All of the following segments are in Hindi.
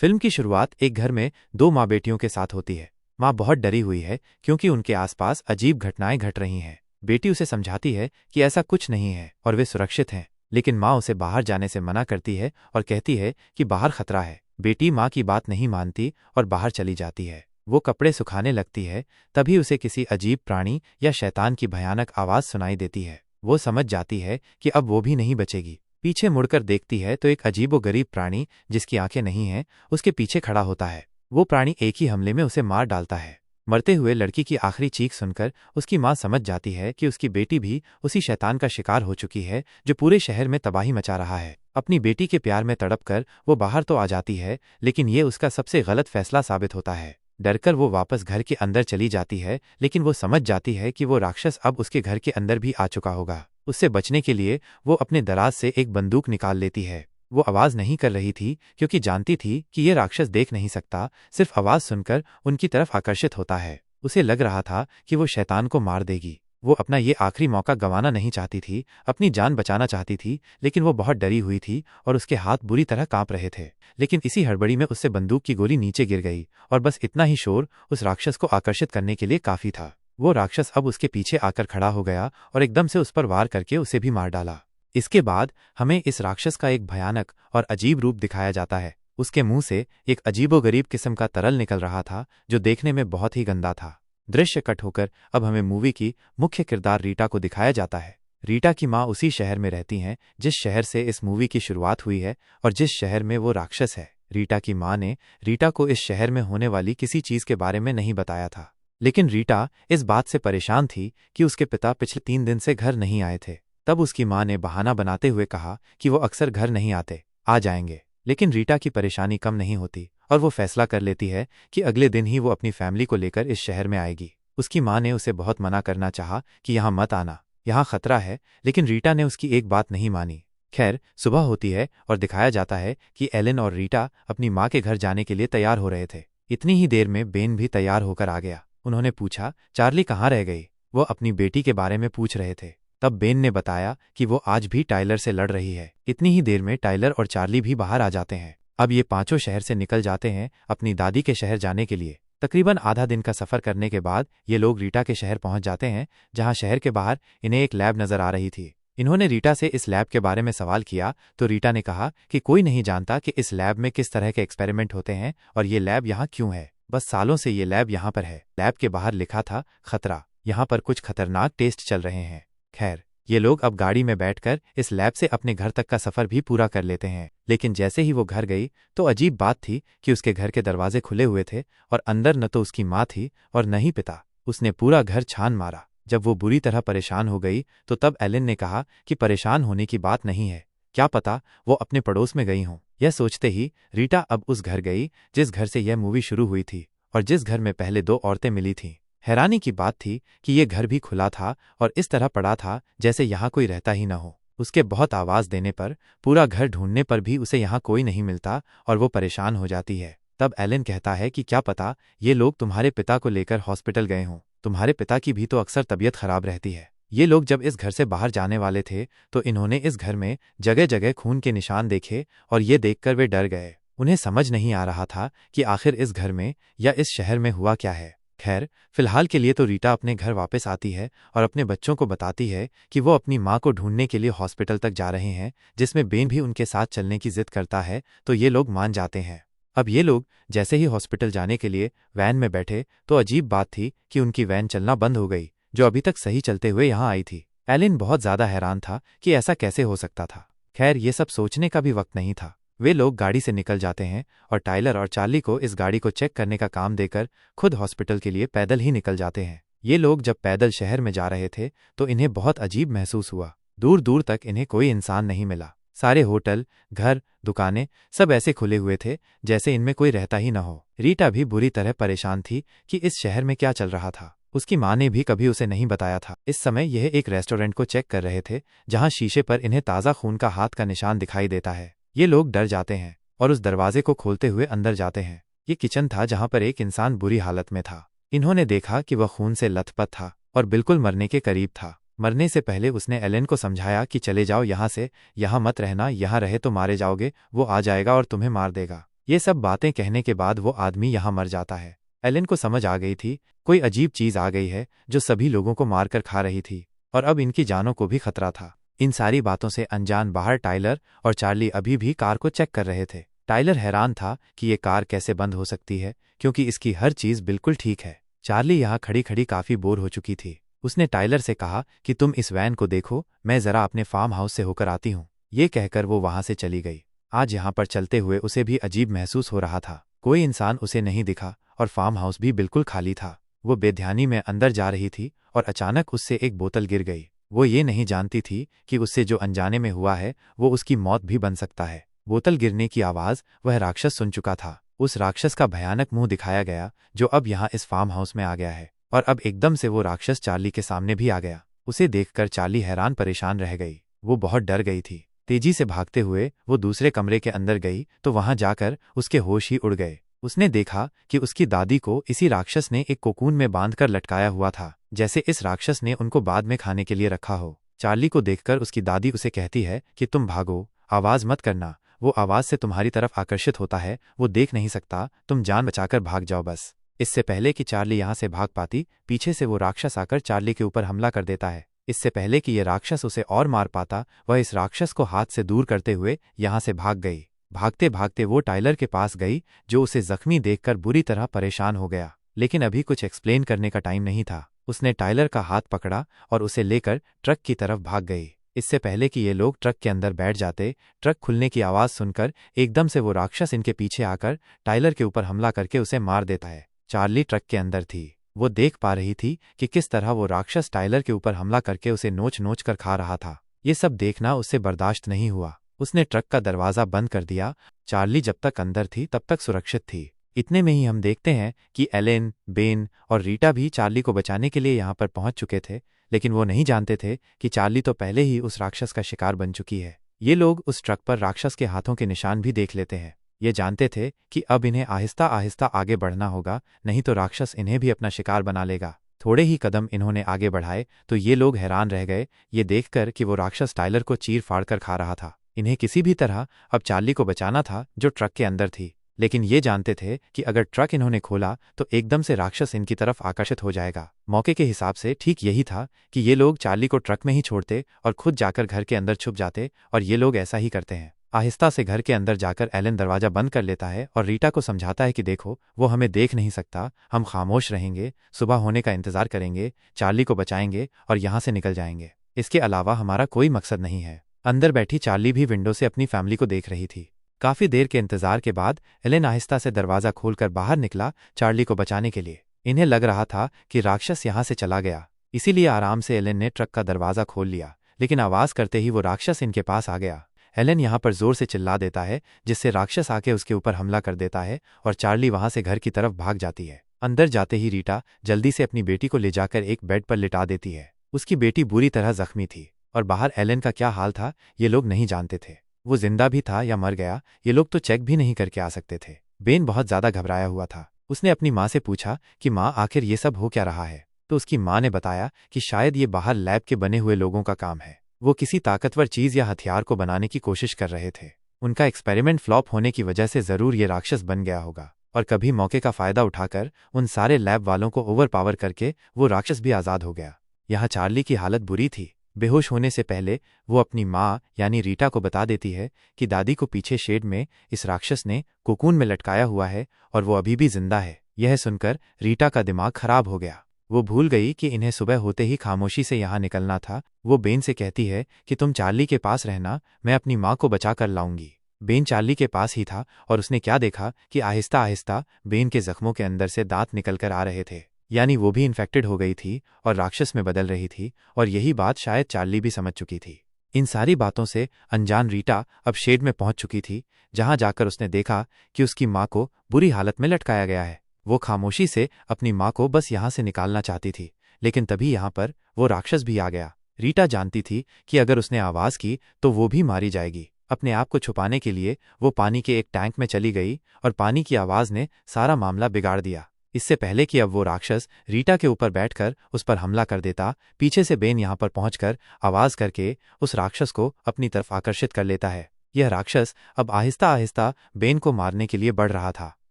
फिल्म की शुरुआत एक घर में दो माँ बेटियों के साथ होती है। माँ बहुत डरी हुई है क्योंकि उनके आसपास अजीब घटनाएं घट रही हैं। बेटी उसे समझाती है कि ऐसा कुछ नहीं है और वे सुरक्षित हैं, लेकिन माँ उसे बाहर जाने से मना करती है और कहती है कि बाहर खतरा है। बेटी माँ की बात नहीं मानती और बाहर चली जाती है। वो कपड़े सुखाने लगती है, तभी उसे किसी अजीब प्राणी या शैतान की भयानक आवाज़ सुनाई देती है। वो समझ जाती है कि अब वो भी नहीं बचेगी। पीछे मुड़कर देखती है तो एक अजीबोगरीब प्राणी जिसकी आंखें नहीं हैं उसके पीछे खड़ा होता है। वो प्राणी एक ही हमले में उसे मार डालता है। मरते हुए लड़की की आखिरी चीख सुनकर उसकी माँ समझ जाती है कि उसकी बेटी भी उसी शैतान का शिकार हो चुकी है जो पूरे शहर में तबाही मचा रहा है। अपनी बेटी के प्यार में तड़प कर वो बाहर तो आ जाती है, लेकिन ये उसका सबसे गलत फैसला साबित होता है। डरकर वो वापस घर के अंदर चली जाती है, लेकिन वो समझ जाती है कि वो राक्षस अब उसके घर के अंदर भी आ चुका होगा। उससे बचने के लिए वो अपने दराज से एक बंदूक निकाल लेती है। वो आवाज़ नहीं कर रही थी क्योंकि जानती थी कि ये राक्षस देख नहीं सकता, सिर्फ आवाज़ सुनकर उनकी तरफ आकर्षित होता है। उसे लग रहा था कि वो शैतान को मार देगी। वो अपना ये आखिरी मौका गंवाना नहीं चाहती थी, अपनी जान बचाना चाहती थी, लेकिन वो बहुत डरी हुई थी और उसके हाथ बुरी तरह कांप रहे थे। लेकिन इसी हड़बड़ी में उससे बंदूक की गोली नीचे गिर गई और बस इतना ही शोर उस राक्षस को आकर्षित करने के लिए काफ़ी था। वो राक्षस अब उसके पीछे आकर खड़ा हो गया और एकदम से उस पर वार करके उसे भी मार डाला। इसके बाद हमें इस राक्षस का एक भयानक और अजीब रूप दिखाया जाता है। उसके मुंह से एक अजीबोगरीब किस्म का तरल निकल रहा था जो देखने में बहुत ही गंदा था। दृश्य कट होकर अब हमें मूवी की मुख्य किरदार रीटा को दिखाया जाता है। रीटा की माँ उसी शहर में रहती हैं जिस शहर से इस मूवी की शुरुआत हुई है और जिस शहर में वो राक्षस है। रीटा की माँ ने रीटा को इस शहर में होने वाली किसी चीज़ के बारे में नहीं बताया था, लेकिन रीटा इस बात से परेशान थी कि उसके पिता पिछले 3 दिन से घर नहीं आए थे। तब उसकी माँ ने बहाना बनाते हुए कहा कि वो अक्सर घर नहीं आते, आ जाएंगे। लेकिन रीटा की परेशानी कम नहीं होती और वो फैसला कर लेती है कि अगले दिन ही वो अपनी फैमिली को लेकर इस शहर में आएगी। उसकी माँ ने उसे बहुत मना करना चाहा कि यहाँ मत आना, यहाँ खतरा है, लेकिन रीटा ने उसकी एक बात नहीं मानी। खैर, सुबह होती है और दिखाया जाता है कि एलन और रीटा अपनी माँ के घर जाने के लिए तैयार हो रहे थे। इतनी ही देर में बेन भी तैयार होकर आ गया। उन्होंने पूछा, चार्ली कहाँ रह गई? वो अपनी बेटी के बारे में पूछ रहे थे। तब बेन ने बताया कि वो आज भी टाइलर से लड़ रही है। इतनी ही देर में टाइलर और चार्ली भी बाहर आ जाते हैं। अब ये पांचों शहर से निकल जाते हैं अपनी दादी के शहर जाने के लिए। तकरीबन आधा दिन का सफ़र करने के बाद ये लोग रीटा के शहर पहुंच जाते हैं, जहां शहर के बाहर इन्हें एक लैब नजर आ रही थी। इन्होंने रीटा से इस लैब के बारे में सवाल किया तो रीटा ने कहा कि कोई नहीं जानता कि इस लैब में किस तरह के एक्सपेरिमेंट होते हैं और ये लैब यहाँ क्यों है। बस सालों से ये लैब यहाँ पर है। लैब के बाहर लिखा था, खतरा, यहाँ पर कुछ खतरनाक टेस्ट चल रहे हैं। खैर, ये लोग अब गाड़ी में बैठकर इस लैब से अपने घर तक का सफ़र भी पूरा कर लेते हैं। लेकिन जैसे ही वो घर गई तो अजीब बात थी कि उसके घर के दरवाजे खुले हुए थे और अंदर न तो उसकी माँ थी और न ही पिता। उसने पूरा घर छान मारा। जब वो बुरी तरह परेशान हो गई तो तब एलन ने कहा कि परेशान होने की बात नहीं है, क्या पता वो अपने पड़ोस में गई हों। यह सोचते ही रीटा अब उस घर गई जिस घर से यह मूवी शुरू हुई थी और जिस घर में पहले 2 औरतें मिली थीं। हैरानी की बात थी कि ये घर भी खुला था और इस तरह पड़ा था जैसे यहाँ कोई रहता ही न हो। उसके बहुत आवाज़ देने पर, पूरा घर ढूंढने पर भी उसे यहाँ कोई नहीं मिलता और वो परेशान हो जाती है। तब एलन कहता है कि क्या पता ये लोग तुम्हारे पिता को लेकर हॉस्पिटल गए हों। तुम्हारे पिता की भी तो अक्सर तबीयत खराब रहती है। ये लोग जब इस घर से बाहर जाने वाले थे तो इन्होंने इस घर में जगह जगह खून के निशान देखे और ये देखकर वे डर गए। उन्हें समझ नहीं आ रहा था कि आखिर इस घर में या इस शहर में हुआ क्या है। खैर, फिलहाल के लिए तो रीटा अपने घर वापस आती है और अपने बच्चों को बताती है कि वो अपनी माँ को ढूंढने के लिए हॉस्पिटल तक जा रहे हैं, जिसमें बेन भी उनके साथ चलने की जिद करता है तो ये लोग मान जाते हैं। अब ये लोग जैसे ही हॉस्पिटल जाने के लिए वैन में बैठे तो अजीब बात थी कि उनकी वैन चलना बंद हो गई, जो अभी तक सही चलते हुए यहाँ आई थी। एलिन बहुत ज़्यादा हैरान था कि ऐसा कैसे हो सकता था। खैर, ये सब सोचने का भी वक्त नहीं था। वे लोग गाड़ी से निकल जाते हैं और टाइलर और चार्ली को इस गाड़ी को चेक करने का काम देकर खुद हॉस्पिटल के लिए पैदल ही निकल जाते हैं। ये लोग जब पैदल शहर में जा रहे थे तो इन्हें बहुत अजीब महसूस हुआ। दूर दूर तक इन्हें कोई इंसान नहीं मिला। सारे होटल, घर, दुकानें सब ऐसे खुले हुए थे जैसे इनमें कोई रहता ही न हो। रीटा भी बुरी तरह परेशान थी कि इस शहर में क्या चल रहा था। उसकी माँ ने भी कभी उसे नहीं बताया था। इस समय यह एक रेस्टोरेंट को चेक कर रहे थे जहाँ शीशे पर इन्हें ताज़ा खून का हाथ का निशान दिखाई देता है। ये लोग डर जाते हैं और उस दरवाजे को खोलते हुए अंदर जाते हैं। ये किचन था जहाँ पर एक इंसान बुरी हालत में था। इन्होंने देखा कि वह खून से लथपथ था और बिल्कुल मरने के करीब था। मरने से पहले उसने एलन को समझाया कि चले जाओ यहाँ से, यहाँ मत रहना, यहाँ रहे तो मारे जाओगे, वो आ जाएगा और तुम्हें मार देगा। ये सब बातें कहने के बाद वो आदमी यहाँ मर जाता है। एलेन को समझ आ गई थी कोई अजीब चीज आ गई है जो सभी लोगों को मारकर खा रही थी और अब इनकी जानों को भी खतरा था। इन सारी बातों से अनजान बाहर टाइलर और चार्ली अभी भी कार को चेक कर रहे थे। टाइलर हैरान था कि ये कार कैसे बंद हो सकती है क्योंकि इसकी हर चीज बिल्कुल ठीक है। चार्ली यहाँ खड़ी खड़ी काफी बोर हो चुकी थी। उसने टाइलर से कहा कि तुम इस वैन को देखो, मैं जरा अपने फार्म हाउस से होकर आती हूँ। ये कहकर वो वहां से चली गई। आज यहाँ पर चलते हुए उसे भी अजीब महसूस हो रहा था। कोई इंसान उसे नहीं दिखा और फार्म हाउस भी बिल्कुल खाली था। वो बेध्यानी में अंदर जा रही थी और अचानक उससे एक बोतल गिर गई। वो ये नहीं जानती थी कि उससे जो अनजाने में हुआ है वो उसकी मौत भी बन सकता है। बोतल गिरने की आवाज वह राक्षस सुन चुका था। उस राक्षस का भयानक मुंह दिखाया गया जो अब यहाँ इस फार्म हाउस में आ गया है और अब एकदम से वो राक्षस चार्ली के सामने भी आ गया। उसे देखकर चार्ली हैरान परेशान रह गई। वो बहुत डर गई थी। तेजी से भागते हुए वो दूसरे कमरे के अंदर गई तो वहां जाकर उसके होश ही उड़ गए। उसने देखा कि उसकी दादी को इसी राक्षस ने एक कोकून में बांधकर लटकाया हुआ था, जैसे इस राक्षस ने उनको बाद में खाने के लिए रखा हो। चार्ली को देखकर उसकी दादी उसे कहती है कि तुम भागो, आवाज मत करना, वो आवाज से तुम्हारी तरफ आकर्षित होता है, वो देख नहीं सकता, तुम जान बचाकर भाग जाओ बस। इससे पहले कि चार्ली यहाँ से भाग पाती, पीछे से वो राक्षस आकर चार्ली के ऊपर हमला कर देता है। इससे पहले कि ये राक्षस उसे और मार पाता, वह इस राक्षस को हाथ से दूर करते हुए यहाँ से भाग गई। भागते भागते वो टाइलर के पास गई जो उसे जख्मी देखकर बुरी तरह परेशान हो गया। लेकिन अभी कुछ एक्सप्लेन करने का टाइम नहीं था। उसने टाइलर का हाथ पकड़ा और उसे लेकर ट्रक की तरफ भाग गई। इससे पहले कि ये लोग ट्रक के अंदर बैठ जाते, ट्रक खुलने की आवाज सुनकर एकदम से वो राक्षस इनके पीछे आकर टाइलर के ऊपर हमला करके उसे मार देता है। चार्ली ट्रक के अंदर थी। वो देख पा रही थी कि किस तरह वो राक्षस टाइलर के ऊपर हमला करके उसे नोच नोच कर खा रहा था। ये सब देखना उससे बर्दाश्त नहीं हुआ। उसने ट्रक का दरवाजा बंद कर दिया। चार्ली जब तक अंदर थी तब तक सुरक्षित थी। इतने में ही हम देखते हैं कि एलेन, बेन और रीटा भी चार्ली को बचाने के लिए यहाँ पर पहुंच चुके थे, लेकिन वो नहीं जानते थे कि चार्ली तो पहले ही उस राक्षस का शिकार बन चुकी है। ये लोग उस ट्रक पर राक्षस के हाथों के निशान भी देख लेते हैं। ये जानते थे कि अब इन्हें आहिस्ता आहिस्ता आगे बढ़ना होगा, नहीं तो राक्षस इन्हें भी अपना शिकार बना लेगा। थोड़े ही कदम इन्होंने आगे बढ़ाए तो ये लोग हैरान रह गए ये देखकर कि वो राक्षस टाइलर को चीर फाड़ कर खा रहा था। इन्हें किसी भी तरह अब चार्ली को बचाना था जो ट्रक के अंदर थी, लेकिन ये जानते थे कि अगर ट्रक इन्होंने खोला तो एकदम से राक्षस इनकी तरफ आकर्षित हो जाएगा। मौके के हिसाब से ठीक यही था कि ये लोग चार्ली को ट्रक में ही छोड़ते और खुद जाकर घर के अंदर छुप जाते, और ये लोग ऐसा ही करते हैं। आहिस्ता से घर के अंदर जाकर एलेन दरवाजा बंद कर लेता है और रीटा को समझाता है कि देखो, वो हमें देख नहीं सकता, हम खामोश रहेंगे, सुबह होने का इंतजार करेंगे, चार्ली को बचाएंगे और यहाँ से निकल जाएंगे। इसके अलावा हमारा कोई मकसद नहीं है। अंदर बैठी चार्ली भी विंडो से अपनी फैमिली को देख रही थी। काफी देर के इंतजार के बाद एलेन आहिस्ता से दरवाजा खोलकर बाहर निकला चार्ली को बचाने के लिए। इन्हें लग रहा था कि राक्षस यहाँ से चला गया, इसीलिए आराम से एलेन ने ट्रक का दरवाजा खोल लिया, लेकिन आवाज करते ही वो राक्षस इनके पास आ गया। एलेन यहाँ पर जोर से चिल्ला देता है जिससे राक्षस आके उसके ऊपर हमला कर देता है और चार्ली वहां से घर की तरफ भाग जाती है। अंदर जाते ही रीटा जल्दी से अपनी बेटी को ले जाकर एक बेड पर लिटा देती है। उसकी बेटी बुरी तरह जख्मी थी और बाहर एलेन का क्या हाल था ये लोग नहीं जानते थे। वो जिंदा भी था या मर गया ये लोग तो चेक भी नहीं करके आ सकते थे। बेन बहुत ज्यादा घबराया हुआ था। उसने अपनी माँ से पूछा कि माँ आखिर ये सब हो क्या रहा है, तो उसकी माँ ने बताया कि शायद ये बाहर लैब के बने हुए लोगों का काम है। वो किसी ताकतवर चीज या हथियार को बनाने की कोशिश कर रहे थे। उनका एक्सपेरिमेंट फ्लॉप होने की वजह से जरूर ये राक्षस बन गया होगा और कभी मौके का फायदा उठाकर उन सारे लैब वालों को ओवर पावर करके वो राक्षस भी आजाद हो गया। यहाँ चार्ली की हालत बुरी थी। बेहोश होने से पहले वो अपनी माँ यानी रीटा को बता देती है कि दादी को पीछे शेड में इस राक्षस ने कोकून में लटकाया हुआ है और वो अभी भी जिंदा है। यह सुनकर रीटा का दिमाग खराब हो गया। वो भूल गई कि इन्हें सुबह होते ही खामोशी से यहाँ निकलना था। वो बेन से कहती है कि तुम चार्ली के पास रहना, मैं अपनी माँ को बचा कर लाऊंगी। बेन चार्ली के पास ही था और उसने क्या देखा कि आहिस्ता आहिस्ता बेन के जख्मों के अंदर से दांत निकलकर आ रहे थे, यानी वो भी इन्फेक्टेड हो गई थी और राक्षस में बदल रही थी, और यही बात शायद चार्ली भी समझ चुकी थी। इन सारी बातों से अनजान रीटा अब शेड में पहुंच चुकी थी, जहां जाकर उसने देखा कि उसकी माँ को बुरी हालत में लटकाया गया है। वो खामोशी से अपनी माँ को बस यहाँ से निकालना चाहती थी, लेकिन तभी यहाँ पर वो राक्षस भी आ गया। रीटा जानती थी कि अगर उसने आवाज की तो वो भी मारी जाएगी। अपने आप को छुपाने के लिए वो पानी के एक टैंक में चली गई और पानी की आवाज ने सारा मामला बिगाड़ दिया। इससे पहले कि अब वो राक्षस रीटा के ऊपर बैठकर उस पर हमला कर देता, पीछे से बेन यहाँ पर पहुंचकर आवाज करके उस राक्षस को अपनी तरफ आकर्षित कर लेता है। यह राक्षस अब आहिस्ता आहिस्ता बेन को मारने के लिए बढ़ रहा था।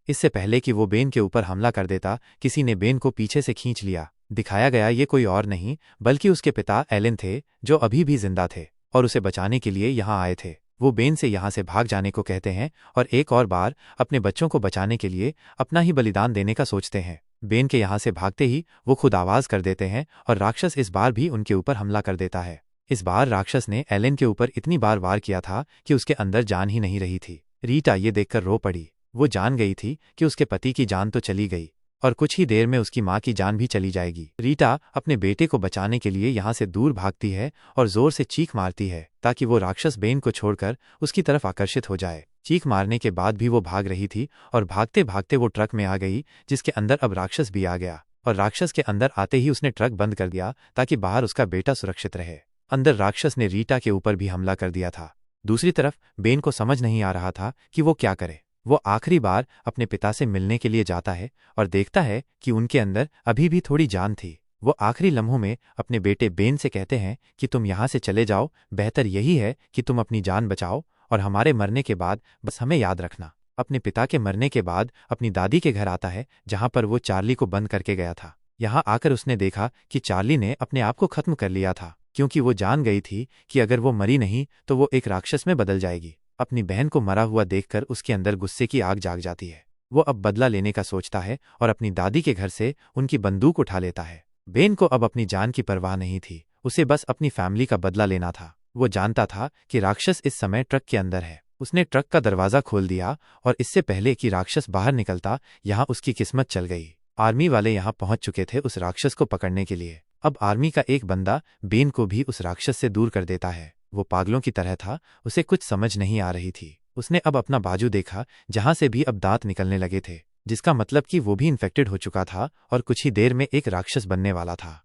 इससे पहले कि वो बेन के ऊपर हमला कर देता, किसी ने बेन को पीछे से खींच लिया। दिखाया गया ये कोई और नहीं बल्कि उसके पिता एलन थे, जो अभी भी जिंदा थे और उसे बचाने के लिए यहाँ आए थे। वो बेन से यहाँ से भाग जाने को कहते हैं और एक और बार अपने बच्चों को बचाने के लिए अपना ही बलिदान देने का सोचते हैं। बेन के यहाँ से भागते ही वो खुद आवाज कर देते हैं और राक्षस इस बार भी उनके ऊपर हमला कर देता है। इस बार राक्षस ने एलन के ऊपर इतनी बार वार किया था कि उसके अंदर जान ही नहीं रही थी। रीटा ये देखकर रो पड़ी। वो जान गई थी कि उसके पति की जान तो चली गई और कुछ ही देर में उसकी माँ की जान भी चली जाएगी। रीटा अपने बेटे को बचाने के लिए यहाँ से दूर भागती है और जोर से चीख मारती है ताकि वो राक्षस बेन को छोड़कर उसकी तरफ आकर्षित हो जाए। चीख मारने के बाद भी वो भाग रही थी और भागते भागते वो ट्रक में आ गई, जिसके अंदर अब राक्षस भी आ गया और राक्षस के अंदर आते ही उसने ट्रक बंद कर दिया ताकि बाहर उसका बेटा सुरक्षित रहे। अंदर राक्षस ने रीटा के ऊपर भी हमला कर दिया था। दूसरी तरफ बेन को समझ नहीं आ रहा था कि वो क्या करे। वो आखिरी बार अपने पिता से मिलने के लिए जाता है और देखता है कि उनके अंदर अभी भी थोड़ी जान थी। वो आखिरी लम्हों में अपने बेटे बेन से कहते हैं कि तुम यहाँ से चले जाओ, बेहतर यही है कि तुम अपनी जान बचाओ और हमारे मरने के बाद बस हमें याद रखना। अपने पिता के मरने के बाद अपनी दादी के घर आता है, जहाँ पर वो चार्ली को बंद करके गया था। यहाँ आकर उसने देखा कि चार्ली ने अपने आप को खत्म कर लिया था, क्योंकि वो जान गई थी कि अगर वो मरी नहीं तो वो एक राक्षस में बदल जाएगी। अपनी बहन को मरा हुआ देखकर उसके अंदर गुस्से की आग जाग जाती है। वो अब बदला लेने का सोचता है और अपनी दादी के घर से उनकी बंदूक उठा लेता है। बेन को अब अपनी जान की परवाह नहीं थी, उसे बस अपनी फैमिली का बदला लेना था। वो जानता था कि राक्षस इस समय ट्रक के अंदर है। उसने ट्रक का दरवाजा खोल दिया और इससे पहले कि राक्षस बाहर निकलता, यहाँ उसकी किस्मत चल गई। आर्मी वाले यहाँ पहुंच चुके थे उस राक्षस को पकड़ने के लिए। अब आर्मी का एक बंदा बेन को भी उस राक्षस से दूर कर देता है। वो पागलों की तरह था, उसे कुछ समझ नहीं आ रही थी। उसने अब अपना बाजू देखा, जहां से भी अब दांत निकलने लगे थे, जिसका मतलब कि वो भी इन्फेक्टेड हो चुका था और कुछ ही देर में एक राक्षस बनने वाला था।